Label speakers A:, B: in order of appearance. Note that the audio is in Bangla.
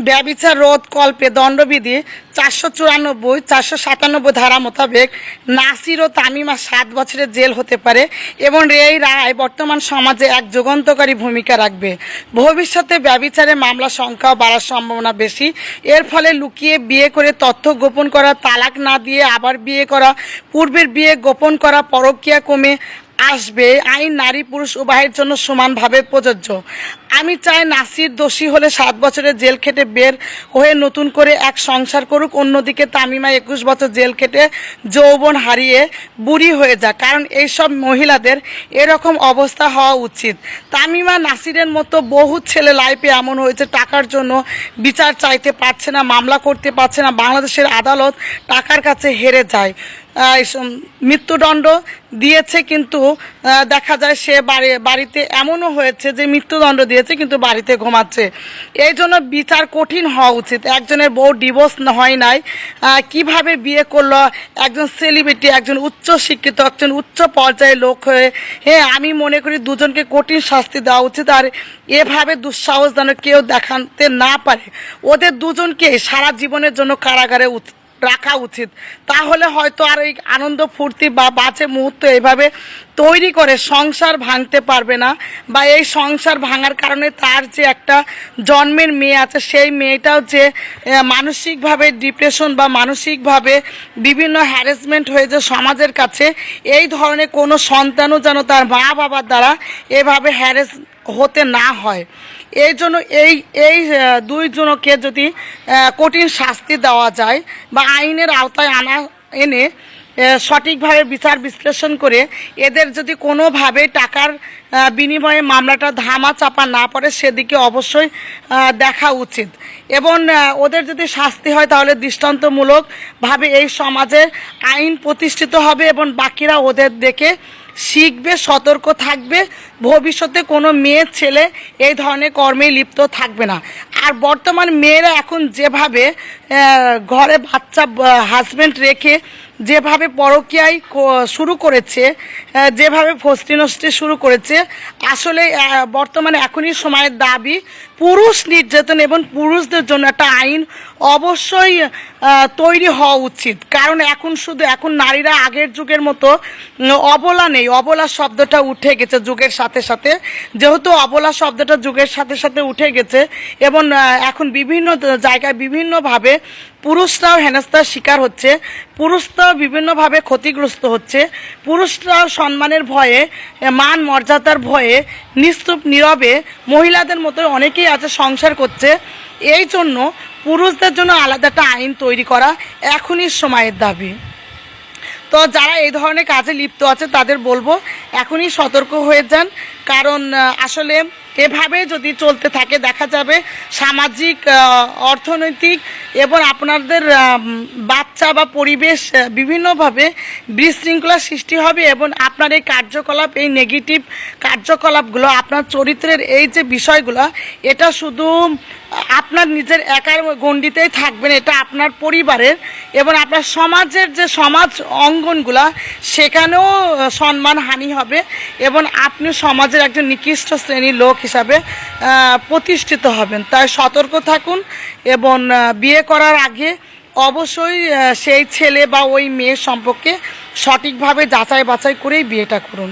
A: ব্যভিচার রোধ কল্পে দণ্ডবিধি 494, 497 ধারা মোতাবেক নাসির ও তামিমা 7 বছরের জেল হতে পারে এবং এই রায় বর্তমান সমাজে এক যুগান্তকারী ভূমিকা রাখবে। ভবিষ্যতে ব্যভিচারের মামলা সংখ্যাও বাড়ার সম্ভাবনা বেশি। এর ফলে লুকিয়ে বিয়ে করে তথ্য গোপন করা, তালাক না দিয়ে আবার বিয়ে করা, পূর্বের বিয়ে গোপন করা, পরকীয়া কমে আসবে। আইন নারী পুরুষ উভয়ের জন্য সমানভাবে প্রযোজ্য। আমি চাই নাসির দোষী হলে 7 বছরের জেল খেটে বের হয়ে নতুন করে এক সংসার করুক, অন্যদিকে তামিমা 21 বছর জেল খেটে যৌবন হারিয়ে বুড়ি হয়ে যাক, কারণ এইসব মহিলাদের এরকম অবস্থা হওয়া উচিত। তামিমা নাসিরের মতো বহু ছেলে লাইফে এমন হয়েছে, টাকার জন্য বিচার চাইতে পারছে না, মামলা করতে পারছে না, বাংলাদেশের আদালত টাকার কাছে হেরে যায়। মৃত্যুদণ্ড দিয়েছে, কিন্তু দেখা যায় সে বাড়িতে এমনও হয়েছে যে মৃত্যুদণ্ড দিয়েছে কিন্তু বাড়িতে ঘুমাচ্ছে। এই জন্য বিচার কঠিন হওয়া উচিত। একজনের বউ ডিভোর্স হয় নাই, কিভাবে বিয়ে করলো, একজন সেলিব্রিটি, একজন উচ্চ শিক্ষিত, একজন উচ্চ পর্যায়ের লোক হয়ে, আমি মনে করি দুজনকে কঠিন শাস্তি দেওয়া উচিত। আর এভাবে দুঃসাহস যেন কেউ দেখাতে না পারে। ওদের দুজনকে সারা জীবনের জন্য কারাগারে রাখা উচিত। তাহলে হয়তো আর এই আনন্দ ফুর্তি বা বাজে মুহূর্ত এইভাবে তৈরি করে সংসার ভাঙতে পারবে না, বা এই সংসার ভাঙার কারণে তার যে একটা জন্মের মেয়ে আছে সেই মেয়েটাও যে মানসিকভাবে ডিপ্রেশন বা মানসিকভাবে বিভিন্ন হ্যারাসমেন্ট হয়ে যে সমাজের কাছে, এই ধরনের কোনো সন্তানও যেন তার মা বাবার দ্বারা এভাবে হ্যারাস হতে না হয়। এই জন্য এই দুইজনকে যদি কঠিন শাস্তি দেওয়া যায় বা আইনের আওতায় এনে সঠিকভাবে বিচার বিশ্লেষণ করে এদের যদি কোনোভাবে টাকার বিনিময়ে মামলাটা ধামা চাপা না পড়ে সেদিকে অবশ্যই দেখা উচিত। এবং ওদের যদি শাস্তি হয় তাহলে দৃষ্টান্তমূলকভাবে এই সমাজে আইন প্রতিষ্ঠিত হবে এবং বাকিরা ওদের দেখে শিখবে, সতর্ক থাকবে। ভবিষ্যতে কোনো মেয়ে ছেলে এই ধরনের কর্মে লিপ্ত থাকবে না। আর বর্তমান মেয়েরা এখন যেভাবে ঘরে বাচ্চা হাজব্যান্ড রেখে যেভাবে পরকীয়ায় শুরু করেছে, যেভাবে ফষ্টি নষ্টি শুরু করেছে, আসলে বর্তমানে এখনই সময়ের দাবি পুরুষ নির্যাতন এবং পুরুষদের জন্য একটা আইন অবশ্যই তৈরি হওয়া উচিত। কারণ এখন নারীরা আগের যুগের মতো অবলা নেই। অবলা শব্দটা উঠে গেছে যুগের সাথে সাথে। যেহেতু অবলা শব্দটা যুগের সাথে সাথে উঠে গেছে এবং এখন বিভিন্ন জায়গায় বিভিন্নভাবে পুরুষরাও হেনস্থার শিকার হচ্ছে, পুরুষরাও বিভিন্নভাবে ক্ষতিগ্রস্ত হচ্ছে, পুরুষরাও সম্মানের ভয়ে, মান মর্যাদার ভয়ে নিস্তুপ নীরবে মহিলাদের মতো অনেকেই আছে সংসার করছে। এই জন্য পুরুষদের জন্য আলাদা একটা আইন তৈরি করা এখনই সময়ের দাবি। তো যারা এই ধরনের কাজে লিপ্ত আছে তাদের বলবো এখনই সতর্ক হয়ে যান। কারণ আসলে এভাবে যদি চলতে থাকে দেখা যাবে সামাজিক, অর্থনৈতিক এবং আপনাদের বাচ্চা বা পরিবেশ বিভিন্নভাবে বিশৃঙ্খলা সৃষ্টি হবে এবং আপনার এই কার্যকলাপ, এই নেগেটিভ কার্যকলাপগুলো, আপনার চরিত্রের এই যে বিষয়গুলো, এটা শুধু আপনার নিজের একার গণ্ডিতেই থাকবেন, এটা আপনার পরিবারের এবং আপনার সমাজের যে সমাজ অঙ্গনগুলা সেখানেও সম্মানহানি হবে এবং আপনি সমাজের একজন নিকৃষ্ট শ্রেণীর লোক হিসাবে প্রতিষ্ঠিত হবেন। তাই সতর্ক থাকুন এবং বিয়ে করার আগে অবশ্যই সেই ছেলে বা ওই মেয়ের সম্পর্কে সঠিকভাবে যাচাই বাছাই করেই বিয়েটা করুন।